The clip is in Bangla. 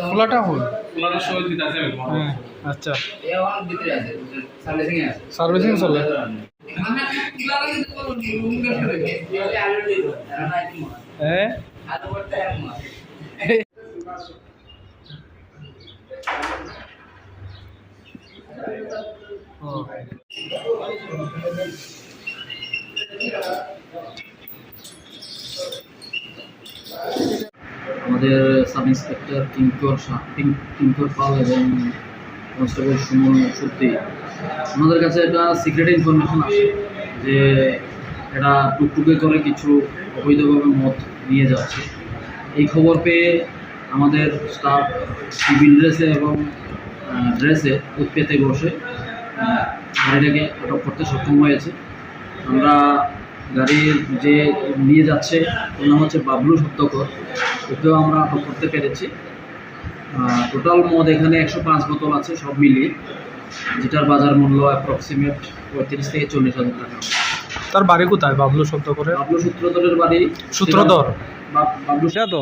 খোলাটা হল খোলাটা সবাই দিতে আছে হ্যাঁ আচ্ছা ভিতরে আছে সার্ভিসিং আছে সার্ভিসিং চলে হ্যাঁ আমাদের সাব ইন্সপেক্টর কিঙ্কর পাল এবং কনস্টেবল সুমন সত্যি আমাদের কাছে একটা সিক্রেট ইনফরমেশন আসে যে এটা টুকটুকে করে কিছু অবৈধভাবে মদ নিয়ে যাচ্ছে। এই খবর পেয়ে আমাদের স্টাফ সিভিল ড্রেসে এবং ড্রেসে উৎপেতে বসে গাড়িটাকে আটক করতে সক্ষম হয়েছে। আমরা গাড়ির যে নিয়ে যাচ্ছে ওর নাম হচ্ছে বাবলু সত্যকর, ওকেও আমরা আটক করতে পেরেছি। টোটাল মদ এখানে 105 বোতল আছে সব মিলিয়ে, যেটার বাজার মূল্য অ্যাপ্রক্সিমেট 35 থেকে 40,000 টাকা। তার বাড়ি কোথায় বাবলু শব্দ করে? বাবলু সূত্রধরের বাড়ি সূত্রধর বাবলু তো